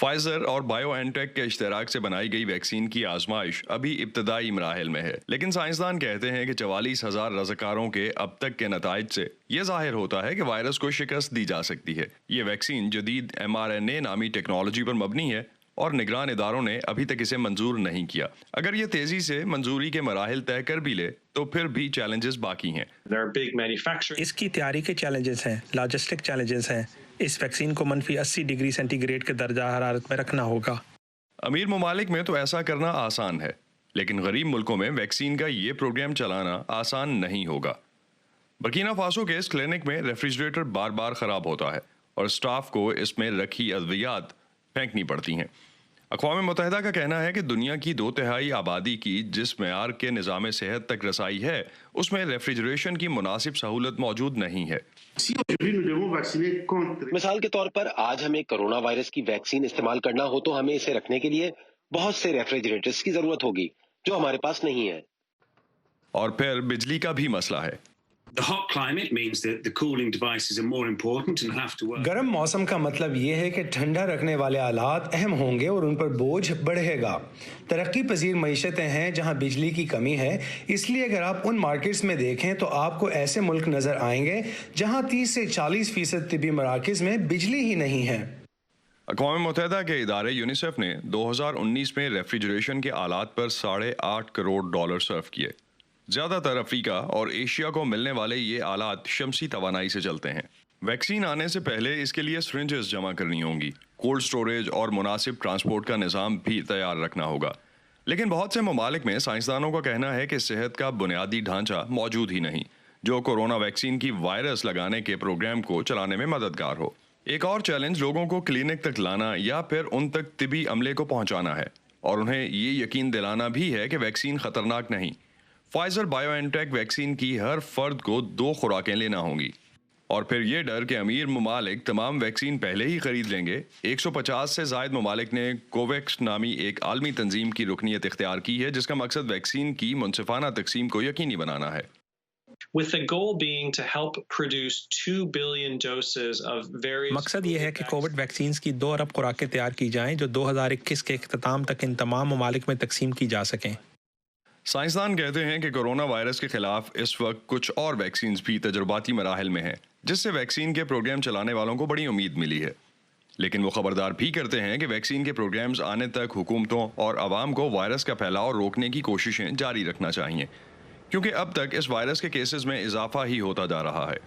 Pfizer اور bio N ٹیک کے اشتراک سے بنائی گئی ویکسین کی آزمائش ابھی ابتدائی مراحل میں ہے، لیکن سائنسدان کہتے ہیں کہ 44,000 رضاکاروں کے اب تک کے نتائج سے یہ ظاہر ہوتا ہے کہ وائرس کو شکست دی جا سکتی ہے۔ یہ ویکسین جدید mRNA نامی ٹیکنالوجی پر مبنی ہے اور نگران اداروں نے ابھی تک اسے منظور نہیں کیا۔ اگر یہ تیزی سے منظوری کے مراحل طے کر بھی لے تو پھر بھی چیلنجز باقی ہیں۔ اس کی تیاری کے چیلنجز ہیں، لاجسٹک چیلنجز ہیں۔ اس ویکسین کو منفی 80 ڈگری سینٹی گریڈ کے درجہ حرارت میں رکھنا ہوگا۔ امیر ممالک میں تو ایسا کرنا آسان ہے، لیکن غریب ملکوں میں ویکسین کا یہ پروگرام چلانا آسان نہیں ہوگا۔ برکینا فاسو کے اس کلینک میں ریفریجریٹر بار بار خراب ہوتا ہے اور اسٹاف کو اس میں رکھی ادویات پھینکنی پڑتی ہیں۔ اقوام متحدہ کا کہنا ہے کہ دنیا کی 2/3 آبادی کی جس معیار کے نظام صحت تک رسائی ہے اس میں ریفریجریشن کی مناسب سہولت موجود نہیں ہے۔ مثال کے طور پر آج ہمیں کرونا وائرس کی ویکسین استعمال کرنا ہو تو ہمیں اسے رکھنے کے لیے بہت سے ریفریجریٹرز کی ضرورت ہوگی جو ہمارے پاس نہیں ہے۔ اور پھر بجلی کا بھی مسئلہ ہے۔ گرم موسم کا مطلب یہ ہے کہ ٹھنڈا رکھنے والے آلات اہم ہوں گے اور ان پر بوجھ بڑھے گا۔ ترقی پذیر معیشتیں ہیں جہاں بجلی کی کمی ہے، اس لیے اگر آپ ان مارکیٹس میں دیکھیں تو آپ کو ایسے ملک نظر آئیں گے جہاں 30 سے 40% طبی مراکز میں بجلی ہی نہیں ہے۔ اقوام متحدہ کے ادارے یونیسیف نے 2019 میں ریفریجریشن کے آلات پر $8.5 کروڑ صرف کیے۔ زیادہ تر افریقہ اور ایشیا کو ملنے والے یہ آلات شمسی توانائی سے چلتے ہیں۔ ویکسین آنے سے پہلے اس کے لیے سرنجز جمع کرنی ہوں گی، کولڈ سٹوریج اور مناسب ٹرانسپورٹ کا نظام بھی تیار رکھنا ہوگا۔ لیکن بہت سے ممالک میں سائنسدانوں کا کہنا ہے کہ صحت کا بنیادی ڈھانچہ موجود ہی نہیں جو کورونا ویکسین کی وائرس لگانے کے پروگرام کو چلانے میں مددگار ہو۔ ایک اور چیلنج لوگوں کو کلینک تک لانا یا پھر ان تک طبی عملے کو پہنچانا ہے، اور انہیں یہ یقین دلانا بھی ہے کہ ویکسین خطرناک نہیں۔ فائزر بایو این ٹیک ویکسین کی ہر فرد کو 2 خوراکیں لینا ہوں گی، اور پھر یہ ڈر کہ امیر ممالک تمام ویکسین پہلے ہی خرید لیں گے۔ 150 سے زائد ممالک نے کوویکس نامی ایک عالمی تنظیم کی رکنیت اختیار کی ہے جس کا مقصد ویکسین کی منصفانہ تقسیم کو یقینی بنانا ہے۔ مقصد یہ ہے کہ کووڈ ویکسینز کی 2 ارب خوراکیں تیار کی جائیں جو 2021 کے اختتام تک ان تمام ممالک میں تقسیم کی جا سکیں۔ سائنسدان کہتے ہیں کہ کورونا وائرس کے خلاف اس وقت کچھ اور ویکسینز بھی تجرباتی مراحل میں ہیں جس سے ویکسین کے پروگرام چلانے والوں کو بڑی امید ملی ہے، لیکن وہ خبردار بھی کرتے ہیں کہ ویکسین کے پروگرامز آنے تک حکومتوں اور عوام کو وائرس کا پھیلاؤ روکنے کی کوششیں جاری رکھنا چاہیے، کیونکہ اب تک اس وائرس کے کیسز میں اضافہ ہی ہوتا جا رہا ہے۔